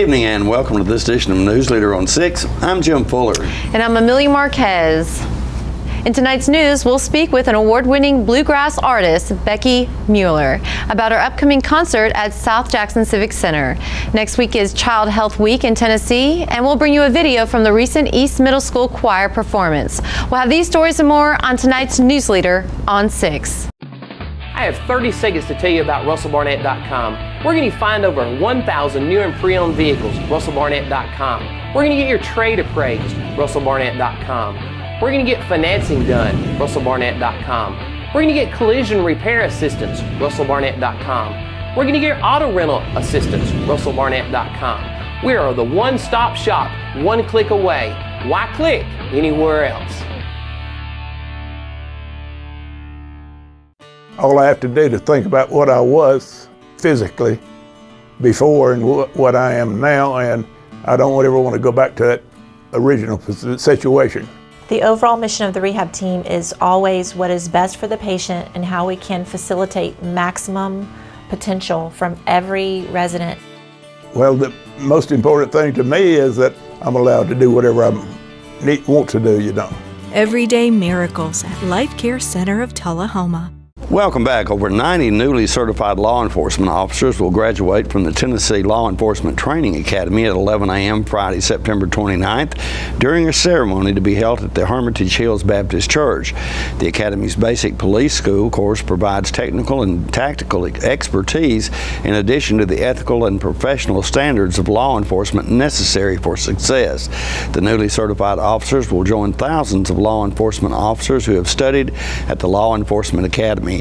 evening and welcome to this edition of Newsleader on 6. I'm Jim Fuller. And I'm Amelia Marquez. In tonight's news, we'll speak with an award-winning bluegrass artist, Becky Mueller, about her upcoming concert at South Jackson Civic Center. Next week is Child Health Week in Tennessee, and we'll bring you a video from the recent East Middle School Choir performance. We'll have these stories and more on tonight's Newsleader on 6. I have 30 seconds to tell you about RussellBarnett.com. We're going to find over 1,000 new and pre-owned vehicles, RussellBarnett.com. We're going to get your trade appraised, RussellBarnett.com. We're going to get financing done, RussellBarnett.com. We're going to get collision repair assistance, RussellBarnett.com. We're going to get auto rental assistance, RussellBarnett.com. We are the one-stop shop, one click away. Why click anywhere else? All I have to do to think about what I was physically before and what I am now, and I don't ever want to go back to that original situation. The overall mission of the rehab team is always what is best for the patient and how we can facilitate maximum potential from every resident. Well, the most important thing to me is that I'm allowed to do whatever I want to do, you know. Everyday miracles at Life Care Center of Tullahoma. Welcome back. Over 90 newly certified law enforcement officers will graduate from the Tennessee Law Enforcement Training Academy at 11 a.m. Friday, September 29th during a ceremony to be held at the Hermitage Hills Baptist Church. The Academy's basic police school course provides technical and tactical expertise in addition to the ethical and professional standards of law enforcement necessary for success. The newly certified officers will join thousands of law enforcement officers who have studied at the Law Enforcement Academy.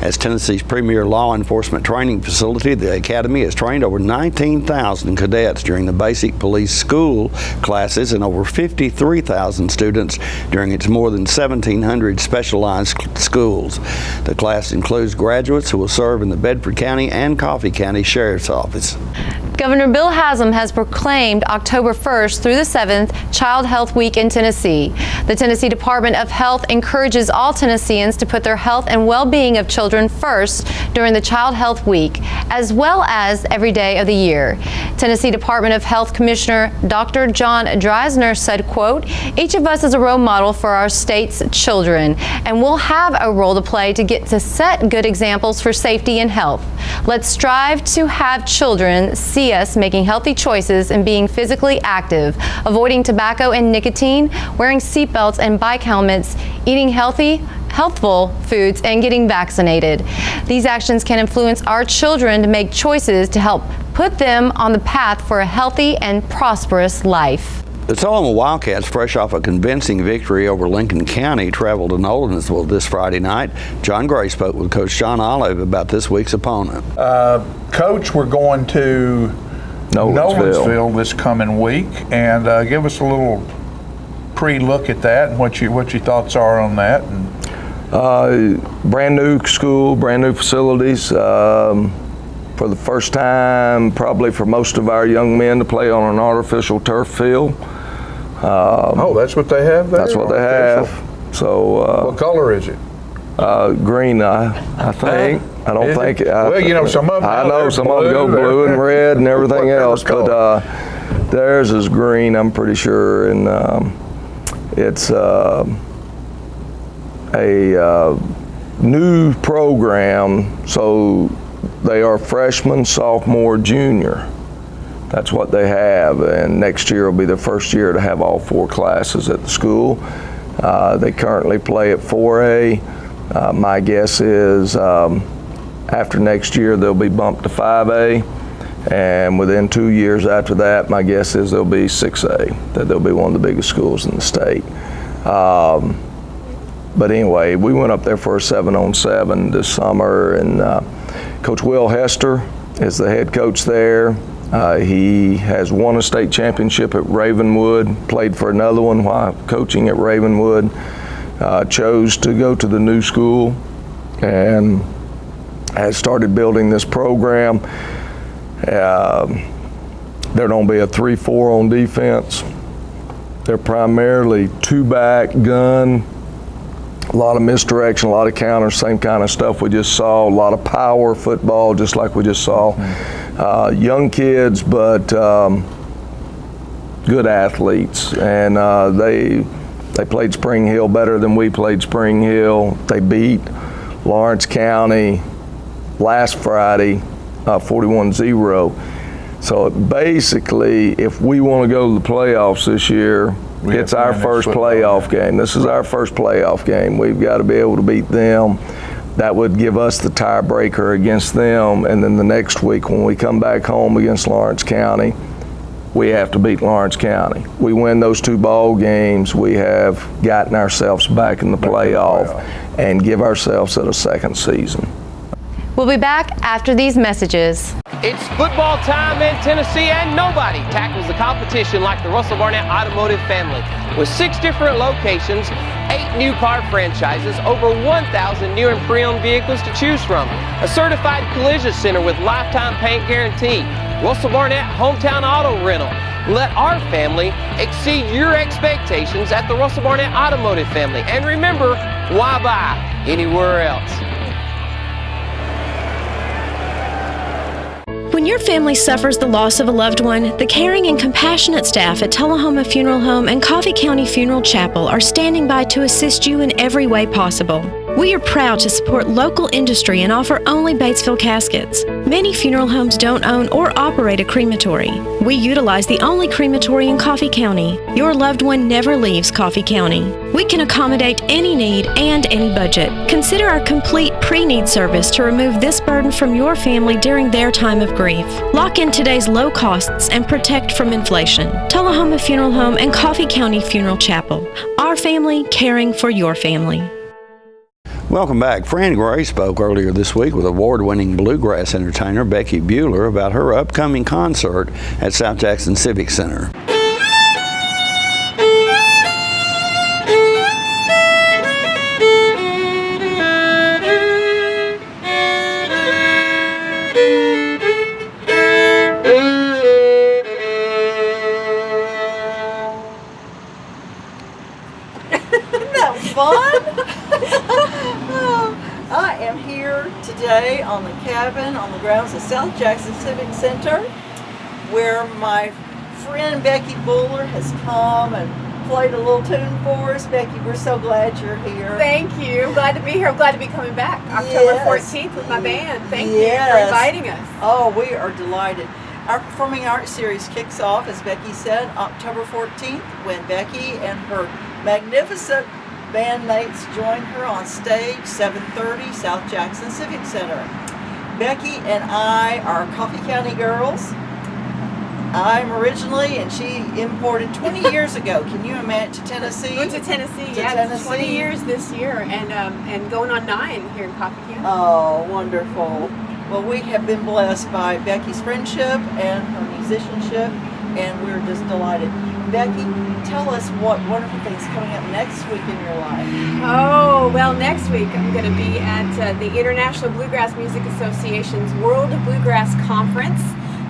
As Tennessee's premier law enforcement training facility, the Academy has trained over 19,000 cadets during the basic police school classes and over 53,000 students during its more than 1,700 specialized schools. The class includes graduates who will serve in the Bedford County and Coffee County Sheriff's Office. Governor Bill Haslam has proclaimed October 1st through the 7th Child Health Week in Tennessee. The Tennessee Department of Health encourages all Tennesseans to put their health and well-being of children first during the Child Health Week, as well as every day of the year. Tennessee Department of Health Commissioner Dr. John Dreisner said, quote, "Each of us is a role model for our state's children, and we'll have a role to play to set good examples for safety and health. Let's strive to have children see us making healthy choices and being physically active, avoiding tobacco and nicotine, wearing seatbelts and bike helmets, eating healthful foods, and getting vaccinated. These actions can influence our children to make choices to help put them on the path for a healthy and prosperous life." The Tullahoma Wildcats, fresh off a convincing victory over Lincoln County, traveled to Nolensville this Friday night. John Gray spoke with Coach John Olive about this week's opponent. Coach, we're going to Nolensville this coming week, and give us a little pre-look at that and what your thoughts are on that. Brand new school, brand new facilities. For the first time, probably for most of our young men, to play on an artificial turf field. That's what they have there? That's what they have. So, what color is it? Green, I think. I don't think. Well, you know, some of them. I know some of them go blue and red and everything else, but theirs is green, I'm pretty sure, and it's a new program, so they are freshman, sophomore, junior. That's what they have, and next year will be the first year to have all 4 classes at the school. They currently play at 4A. My guess is after next year they'll be bumped to 5A, and within 2 years after that, my guess is they'll be 6A, that they'll be one of the biggest schools in the state. But anyway, we went up there for a 7-on-7 this summer, and Coach Will Hester is the head coach there. He has won a state championship at Ravenwood, played for another one while coaching at Ravenwood, chose to go to the new school and has started building this program. They're going to be a 3-4 on defense. They're primarily 2-back gun, a lot of misdirection, a lot of counters, same kind of stuff we just saw, a lot of power football, just like we just saw Young kids, but good athletes, and they played Spring Hill better than we played Spring Hill. They beat Lawrence County last Friday, 41-0. So basically, if we want to go to the playoffs this year, it's our first playoff game. This is our first playoff game. We've got to be able to beat them. That would give us the tiebreaker against them, and then the next week when we come back home against Lawrence County, we have to beat Lawrence County. We win those 2 ball games, we have gotten ourselves back in the playoff and give ourselves a second season. We'll be back after these messages. It's football time in Tennessee, and nobody tackles the competition like the Russell Barnett Automotive family. With 6 different locations, 8 new car franchises, over 1,000 new and pre-owned vehicles to choose from, a certified collision center with lifetime paint guarantee, Russell Barnett Hometown Auto Rental. Let our family exceed your expectations at the Russell Barnett Automotive family. And remember, why buy anywhere else? When your family suffers the loss of a loved one, the caring and compassionate staff at Tullahoma Funeral Home and Coffee County Funeral Chapel are standing by to assist you in every way possible. We are proud to support local industry and offer only Batesville caskets. Many funeral homes don't own or operate a crematory. We utilize the only crematory in Coffee County. Your loved one never leaves Coffee County. We can accommodate any need and any budget. Consider our complete pre-need service to remove this burden from your family during their time of grief. Lock in today's low costs and protect from inflation. Tullahoma Funeral Home and Coffee County Funeral Chapel. Our family caring for your family. Welcome back. Fran Gray spoke earlier this week with award-winning bluegrass entertainer Becky Bueller about her upcoming concert at South Jackson Civic Center. Isn't that fun? I am here today on the cabin on the grounds of South Jackson Civic Center, where my friend Becky Bueller has come and played a little tune for us. Becky, we're so glad you're here. Thank you. I'm glad to be here. I'm glad to be coming back October 14th with my band. Thank you for inviting us. Oh, we are delighted. Our Performing Arts Series kicks off, as Becky said, October 14th, when Becky and her magnificent bandmates join her on stage, 7:30, South Jackson Civic Center. Becky and I are Coffee County girls. I'm originally, and she imported 20 years ago. Can you imagine, to Tennessee? Went to Tennessee, Tennessee. 20 years this year, and going on 9 here in Coffee County. Oh, wonderful. Well, we have been blessed by Becky's friendship and her musicianship, and we're just delighted. Becky, tell us what wonderful things coming up next week in your life. Oh, well, next week I'm going to be at the International Bluegrass Music Association's World of Bluegrass Conference,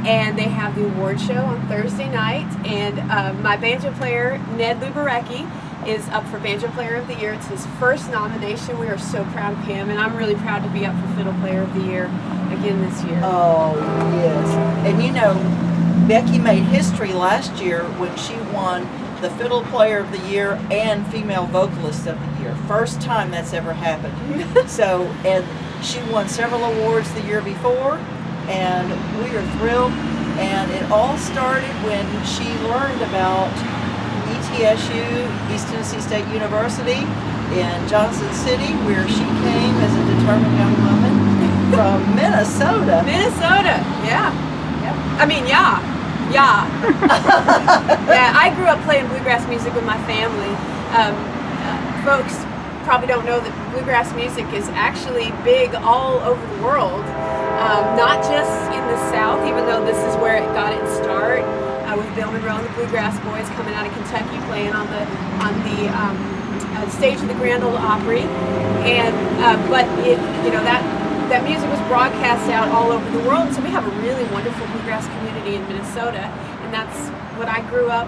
and they have the award show on Thursday night, and my banjo player, Ned Luberecki, is up for Banjo Player of the Year. It's his first nomination. We are so proud of him, and I'm really proud to be up for Fiddle Player of the Year again this year. Oh, yes. And you know, Becky made history last year when she won the Fiddle Player of the Year and Female Vocalist of the Year. First time that's ever happened. So, and she won several awards the year before, and we are thrilled. And it all started when she learned about ETSU, East Tennessee State University, in Johnson City, where she came as a determined young woman from Minnesota. Minnesota, yeah. I mean, yeah. Yeah, I grew up playing bluegrass music with my family. Folks probably don't know that bluegrass music is actually big all over the world, not just in the South, even though this is where it got its start. With Bill Monroe and the Bluegrass Boys coming out of Kentucky, playing on the stage of the Grand Ole Opry, and but it, you know, that music was broadcast out all over the world. So we have a really wonderful bluegrass community in Minnesota, and that's what I grew up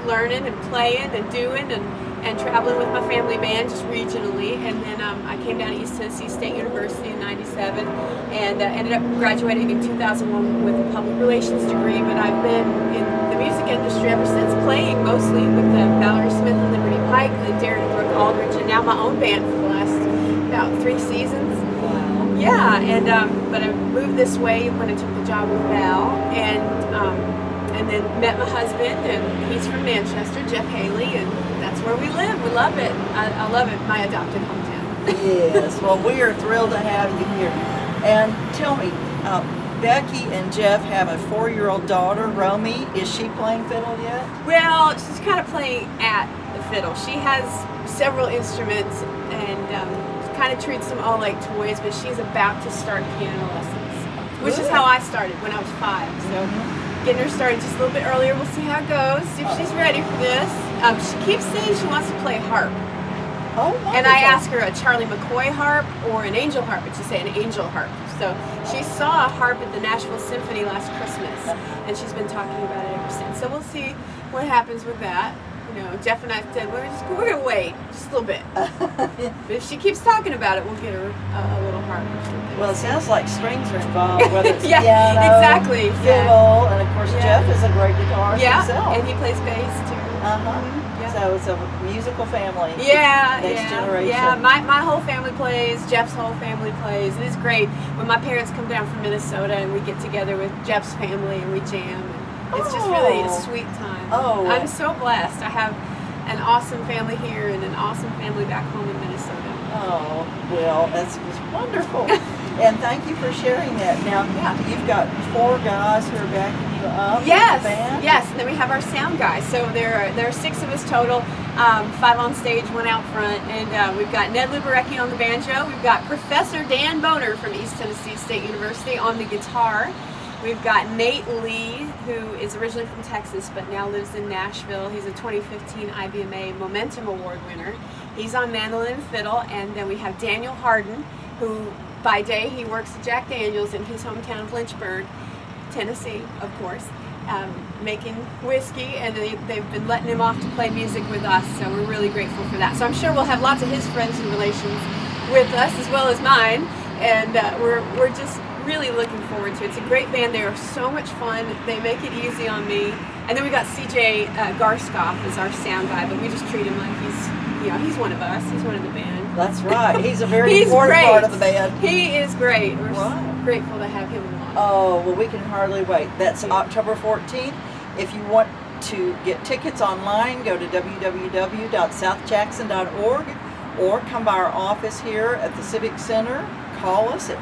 learning and playing and doing and traveling with my family band just regionally. And then I came down to East Tennessee State University in '97 and ended up graduating in 2001 with a public relations degree. But I've been in the music industry ever since, playing mostly with Valerie Smith and Liberty Pike, and Darren and Brooke Aldridge, and now my own band for the last about 3 seasons. Yeah, and but I moved this way when I took the job with Val, and then met my husband, and he's from Manchester, Jeff Haley, and that's where we live. We love it. I love it, my adopted hometown. Yes, well, we are thrilled to have you here. And tell me, Becky and Jeff have a 4-year-old daughter, Romy. Is she playing fiddle yet? Well, she's kind of playing at the fiddle. She has several instruments and kind of treats them all like toys, but she's about to start piano lessons, which is how I started when I was 5. So getting her started just a little bit earlier. We'll see how it goes, see if she's ready for this. She keeps saying she wants to play harp. Oh, wonderful. And I asked her a Charlie McCoy harp or an angel harp, but she said an angel harp. So she saw a harp at the Nashville Symphony last Christmas, and she's been talking about it ever since. So we'll see what happens with that. You know, Jeff and I said we're gonna wait just a little bit. But if she keeps talking about it, we'll get her a little harp or something. Well, it sounds like strings are involved, whether it's yeah, piano, exactly, fiddle, and of course Jeff is a great guitarist himself. And he plays bass too. So it's a musical family. Next generation. Yeah, my whole family plays, Jeff's whole family plays, and it's great when my parents come down from Minnesota and we get together with Jeff's family and we jam. It's just really a sweet time. I'm so blessed. I have an awesome family here and an awesome family back home in Minnesota. Oh, well, that's wonderful. And thank you for sharing that. Now, you've got 4 guys who are backing you up. Yes, in the band? yes. And then we have our sound guys. So there are 6 of us total, 5 on stage, 1 out front. And we've got Ned Luberecki on the banjo. We've got Professor Dan Boner from East Tennessee State University on the guitar. We've got Nate Lee, who is originally from Texas but now lives in Nashville. He's a 2015 IBMA Momentum Award winner. He's on mandolin and fiddle. And then we have Daniel Harden, who by day he works at Jack Daniels in his hometown of Lynchburg, Tennessee, of course, making whiskey, and they've been letting him off to play music with us, so we're really grateful for that. So I'm sure we'll have lots of his friends and relations with us as well as mine, and we're just really looking forward to it. It's a great band. They are so much fun. They make it easy on me. And then we got CJ Garskoff as our sound guy, but we just treat him like he's one of us. He's one of the band. That's right. He's a very important part of the band. He is great. We're grateful to have him along. Oh, well, we can hardly wait. That's October 14th. If you want to get tickets online, go to www.southjackson.org or come by our office here at the Civic Center. Call us at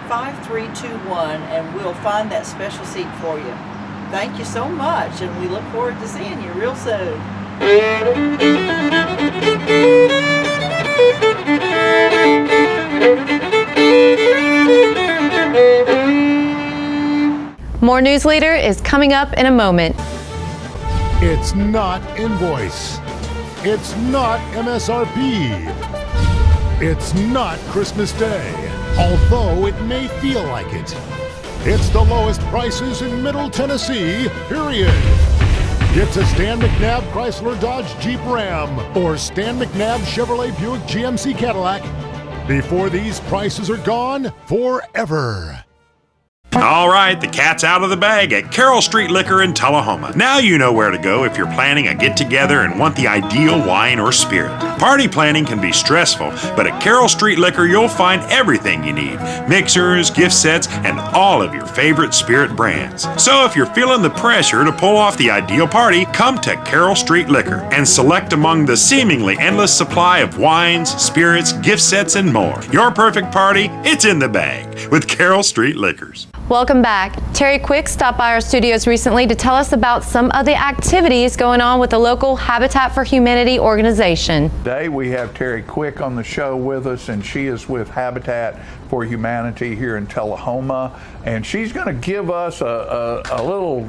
455-5321 and we'll find that special seat for you. Thank you so much, and we look forward to seeing you real soon. More Newsleader is coming up in a moment. It's not invoice. It's not MSRP. It's not Christmas Day, although it may feel like it. It's the lowest prices in Middle Tennessee, period. It's a Stan McNabb Chrysler Dodge Jeep Ram or Stan McNabb Chevrolet Buick GMC Cadillac before these prices are gone forever. All right, the cat's out of the bag at Carroll Street Liquor in Tullahoma. Now you know where to go if you're planning a get-together and want the ideal wine or spirit. Party planning can be stressful, but at Carroll Street Liquor you'll find everything you need. Mixers, gift sets, and all of your favorite spirit brands. So if you're feeling the pressure to pull off the ideal party, come to Carroll Street Liquor and select among the seemingly endless supply of wines, spirits, gift sets, and more. Your perfect party, it's in the bag with Carroll Street Liquors. Welcome back. Terry Quick stopped by our studios recently to tell us about some of the activities going on with the local Habitat for Humanity organization. Today we have Terry Quick on the show with us, and she is with Habitat for Humanity here in Tullahoma, and she's going to give us a little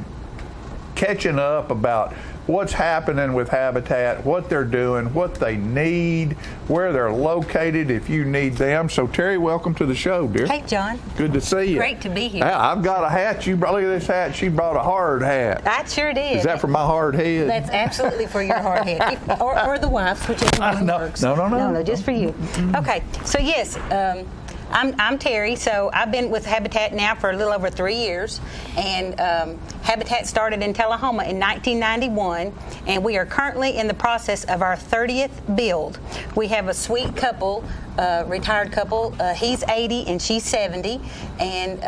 catching up about what's happening with Habitat, what they're doing, what they need, where they're located if you need them. So Terry, welcome to the show, dear. Hey, John. Good to see you. Great to be here. I've got a hat. You brought, look at this hat. She brought a hard hat. I sure did. Is that for my hard head? That's absolutely for your hard head. or the wife's, whichever one works. No, just for you. Okay, so yes, I'm Terry, so I've been with Habitat now for a little over 3 years, and Habitat started in Tullahoma in 1991, and we are currently in the process of our 30th build. We have a sweet couple, retired couple. He's 80 and she's 70, and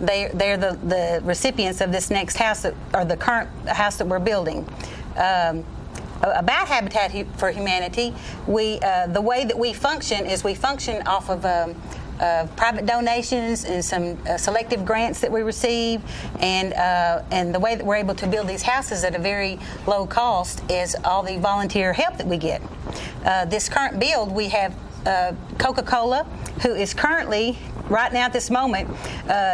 they're the recipients of this next house, or the current house that we're building. About Habitat for Humanity, the way that we function is we function off of private donations and some selective grants that we receive, and the way that we're able to build these houses at a very low cost is all the volunteer help that we get. This current build, we have Coca-Cola, who is currently, right now at this moment,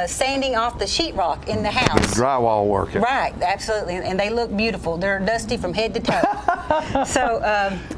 sanding off the sheetrock in the house. Drywall working. Right, absolutely, and they look beautiful. They're dusty from head to toe. So,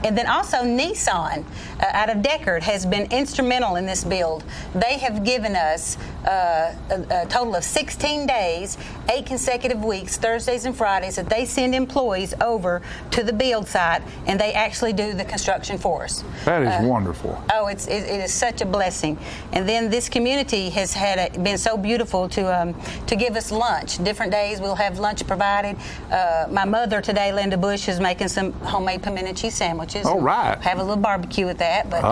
and then also Nissan out of Deckard has been instrumental in this build. They have given us a total of 16 days, 8 consecutive weeks, Thursdays and Fridays, that they send employees over to the build site, and they actually do the construction for us. That is wonderful. Oh, it is such a blessing. And then this community has been so beautiful to give us lunch. Different days we'll have lunch provided. My mother today, Linda Bush, is making some homemade pimento cheese sandwiches. All right. Have a little barbecue with that. But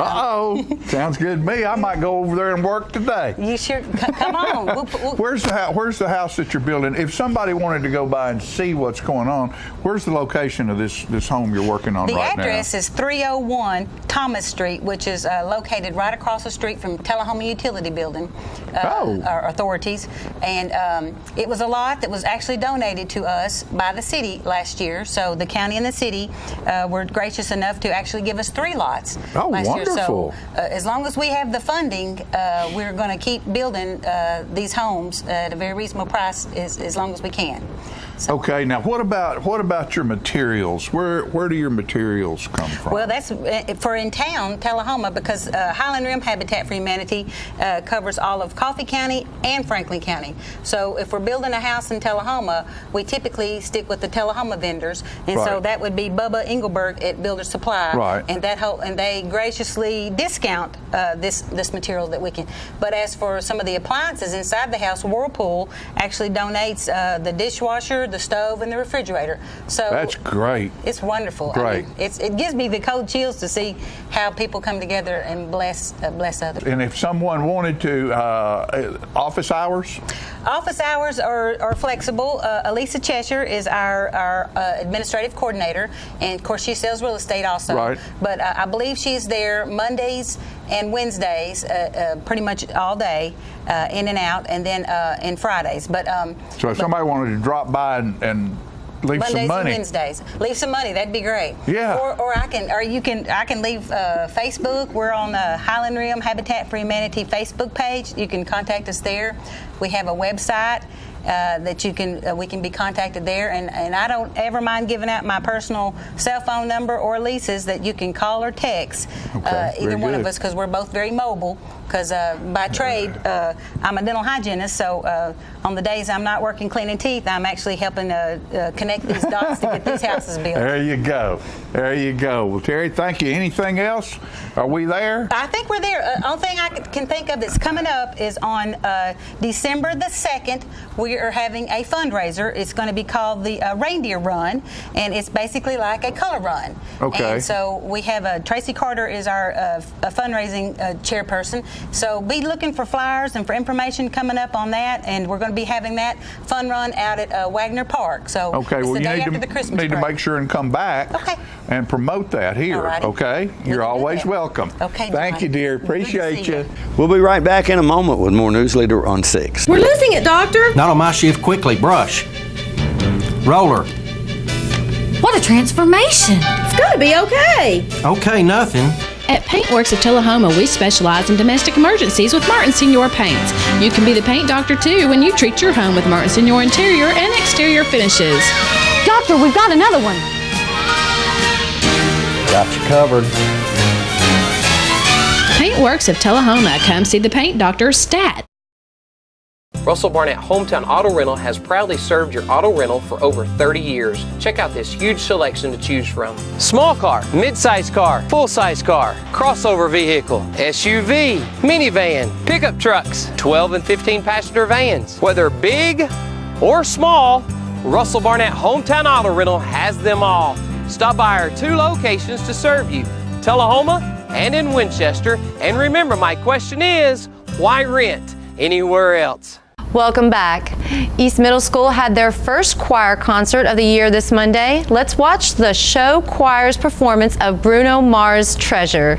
sounds good to me. I might go over there and work today. You sure? Come on. Where's the house that you're building? If somebody wanted to go by and see what's going on, where's the location of this home you're working on right now? The address is 301 Thomas Street, which is located right across the street from Tullahoma Utility Building, our authorities. And it was a lot that was actually donated to us by the city last year. So the county and the city were gracious enough to actually give us 3 lots last year. So as long as we have the funding, we're going to keep building these homes at a very reasonable price as long as we can. So. Okay, now what about your materials? Where do your materials come from? Well, that's for in town, Tullahoma, because Highland Rim Habitat for Humanity covers all of Coffee County and Franklin County. So if we're building a house in Tullahoma, we typically stick with the Tullahoma vendors, and so that would be Bubba Engelberg at Builder Supply, and they graciously discount this material that we can. But as for some of the appliances inside the house, Whirlpool actually donates the dishwasher, the stove, and the refrigerator. So that's great. It's wonderful. Great. I mean, it gives me the cold chills to see how people come together and bless others. And if someone wanted to, office hours? Office hours are flexible. Elisa Cheshire is our administrative coordinator, and of course she sells real estate also. Right. But I believe she's there Mondays and Wednesdays, pretty much all day, in and out, and then and Fridays. But so if somebody wanted to drop by and leave Mondays some money. And Wednesdays. Leave some money. That'd be great. Yeah. I can leave Facebook. We're on the Highland Rim Habitat for Humanity Facebook page. You can contact us there. We have a website that we can be contacted there, and I don't ever mind giving out my personal cell phone number or Lisa's that you can call or text either one of us, because we're both very mobile. Because by trade, I'm a dental hygienist, so on the days I'm not working cleaning teeth, I'm actually helping connect these dots to get these houses built. There you go. There you go. Well, Terry, thank you. Anything else? Are we there? I think we're there. Only thing I can think of that's coming up is on December the 2nd, we are having a fundraiser. It's going to be called the Reindeer Run, and it's basically like a color run. Okay. And so we have Tracy Carter is our fundraising chairperson. So be looking for flyers and for information coming up on that, and we're going to be having that fun run out at Wagner Park. So okay, it's well, the you day need after the Christmas need break. to make sure and come back and promote that here. Alrighty. Okay, you're always welcome. Okay, thank you, dear. Appreciate you. We'll be right back in a moment with more Newsleader on 6. We're losing it, Doctor. Not on my shift. Quickly, brush. Roller. What a transformation. It's going to be okay. Okay, nothing. At PAINTWORKS of Tullahoma, we specialize in domestic emergencies with Martin Senior Paints. You can be the paint doctor too when you treat your home with Martin Senior interior and exterior finishes. Doctor, we've got another one. Got you covered. PAINTWORKS of Tullahoma. Come see the paint doctor, Stat. Russell Barnett Hometown Auto Rental has proudly served your auto rental for over 30 years. Check out this huge selection to choose from. Small car, mid-size car, full-size car, crossover vehicle, SUV, minivan, pickup trucks, 12 and 15 passenger vans. Whether big or small, Russell Barnett Hometown Auto Rental has them all. Stop by our 2 locations to serve you, Tullahoma and in Winchester. And remember, my question is, why rent anywhere else? Welcome back. East Middle School had their first choir concert of the year this Monday. Let's watch the show choir's performance of Bruno Mars' Treasure.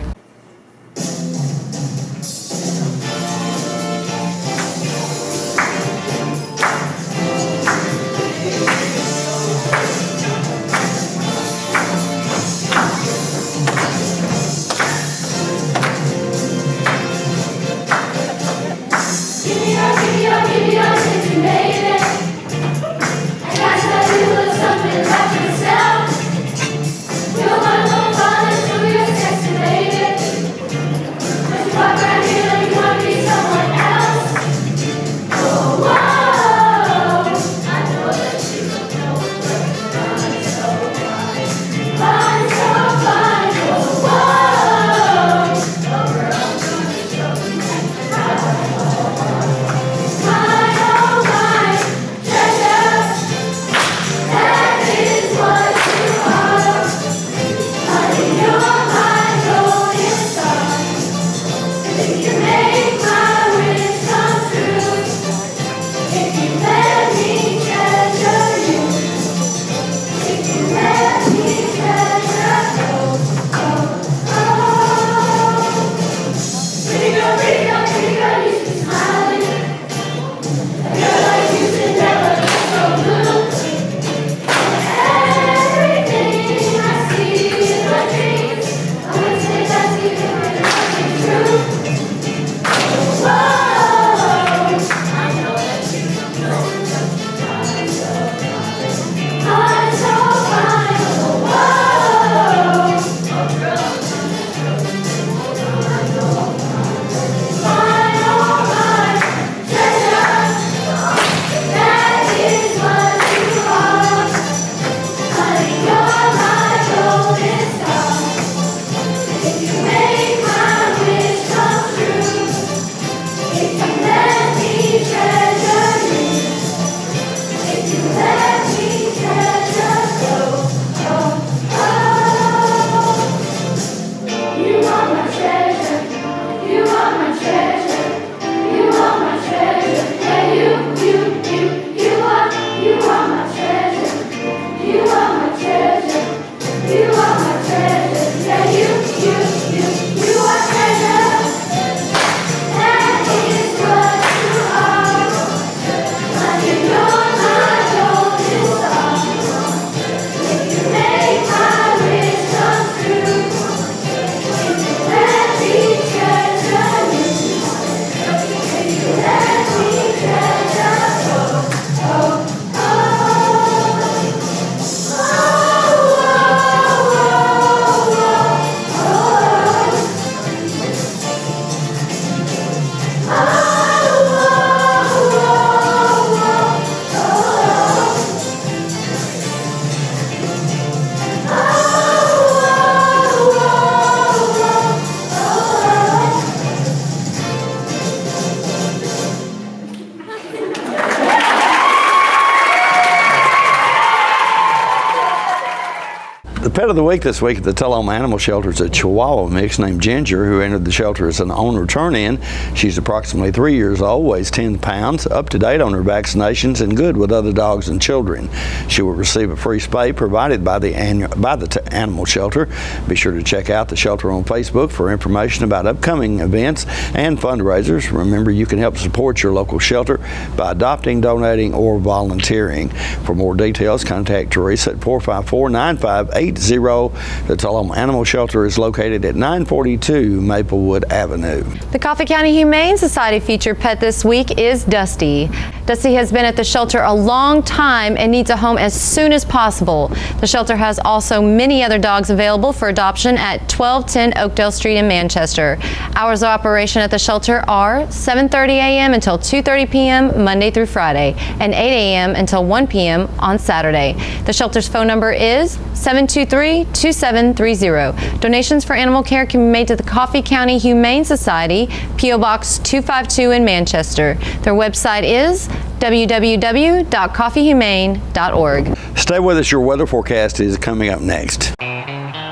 Pet of the week this week at the Tullahoma Animal Shelter is a Chihuahua mix named Ginger, who entered the shelter as an owner turn-in. She's approximately 3 years old, weighs 10 pounds, up to date on her vaccinations, and good with other dogs and children. She will receive a free spay provided by the animal shelter. Be sure to check out the shelter on Facebook for information about upcoming events and fundraisers. Remember, you can help support your local shelter by adopting, donating, or volunteering. For more details, contact Teresa at 454-9580. The Tullahoma Animal Shelter is located at 942 Maplewood Avenue. The Coffee County Humane Society featured pet this week is Dusty. Dusty has been at the shelter a long time and needs a home as soon as possible. The shelter has also many other dogs available for adoption at 1210 Oakdale Street in Manchester. Hours of operation at the shelter are 7:30 a.m. until 2:30 p.m. Monday through Friday and 8 a.m. until 1 p.m. on Saturday. The shelter's phone number is 723-2730. Donations for animal care can be made to the Coffee County Humane Society, P.O. Box 252 in Manchester. Their website is www.coffeehumane.org. Stay with us. Your weather forecast is coming up next.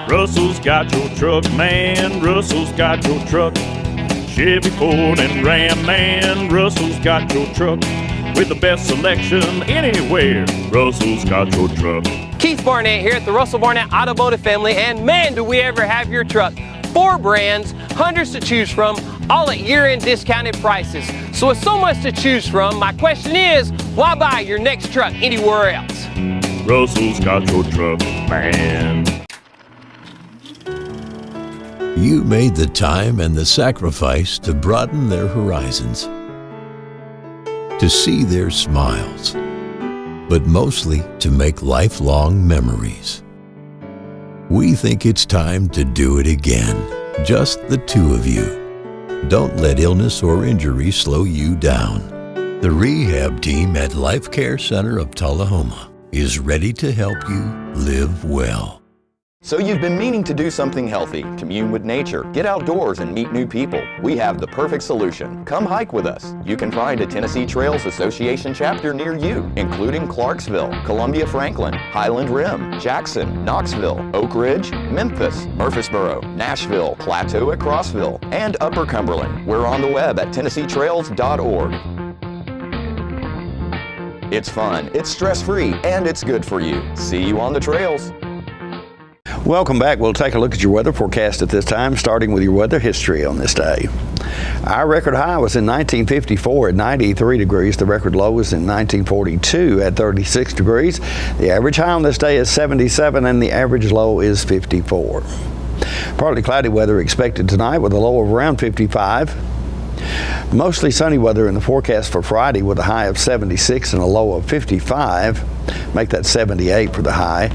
Russell's got your truck, man. Russell's got your truck. Chevy, Ford, and Ram, man. Russell's got your truck. With the best selection anywhere. Russell's got your truck. Keith Barnett here at the Russell Barnett Automotive family, and man, do we ever have your truck. 4 brands, hundreds to choose from, all at year-end discounted prices. So with so much to choose from, my question is, why buy your next truck anywhere else? Russell's got your truck, man. You made the time and the sacrifice to broaden their horizons, to see their smiles, but mostly to make lifelong memories. We think it's time to do it again, just the two of you. Don't let illness or injury slow you down. The rehab team at Life Care Center of Tullahoma is ready to help you live well. So you've been meaning to do something healthy, commune with nature, get outdoors and meet new people. We have the perfect solution. Come hike with us. You can find a Tennessee Trails Association chapter near you, including Clarksville, Columbia Franklin, Highland Rim, Jackson, Knoxville, Oak Ridge, Memphis, Murfreesboro, Nashville, Plateau at Crossville, and Upper Cumberland. We're on the web at TennesseeTrails.org. It's fun, it's stress-free, and it's good for you. See you on the trails. Welcome back. We'll take a look at your weather forecast at this time, starting with your weather history on this day. Our record high was in 1954 at 93 degrees. The record low was in 1942 at 36 degrees. The average high on this day is 77 and the average low is 54. Partly cloudy weather expected tonight with a low of around 55. Mostly sunny weather in the forecast for Friday with a high of 76 and a low of 55. Make that 78 for the high.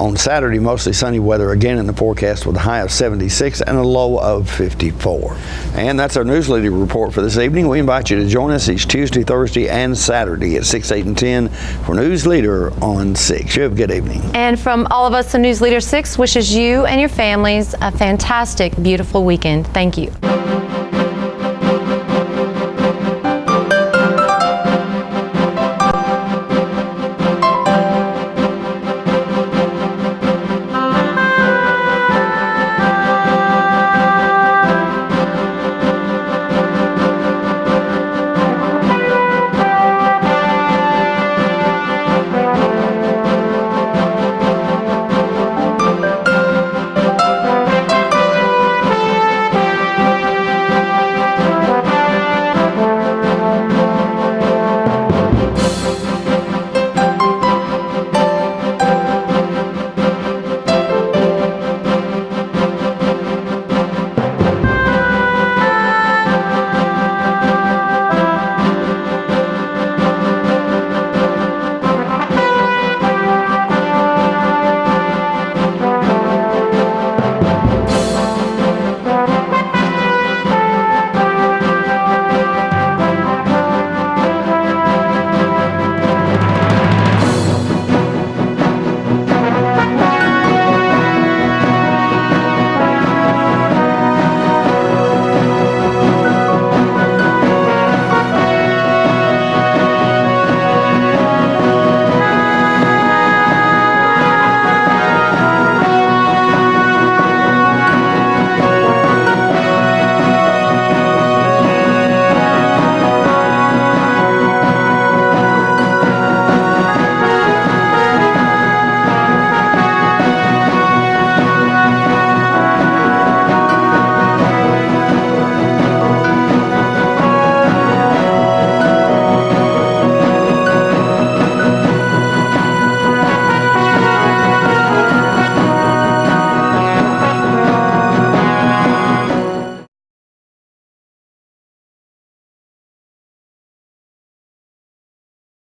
On Saturday, mostly sunny weather again in the forecast with a high of 76 and a low of 54. And that's our Newsleader report for this evening. We invite you to join us each Tuesday, Thursday, and Saturday at 6, 8, and 10 for Newsleader on 6. You have a good evening. And from all of us, the Newsleader 6 wishes you and your families a fantastic, beautiful weekend. Thank you.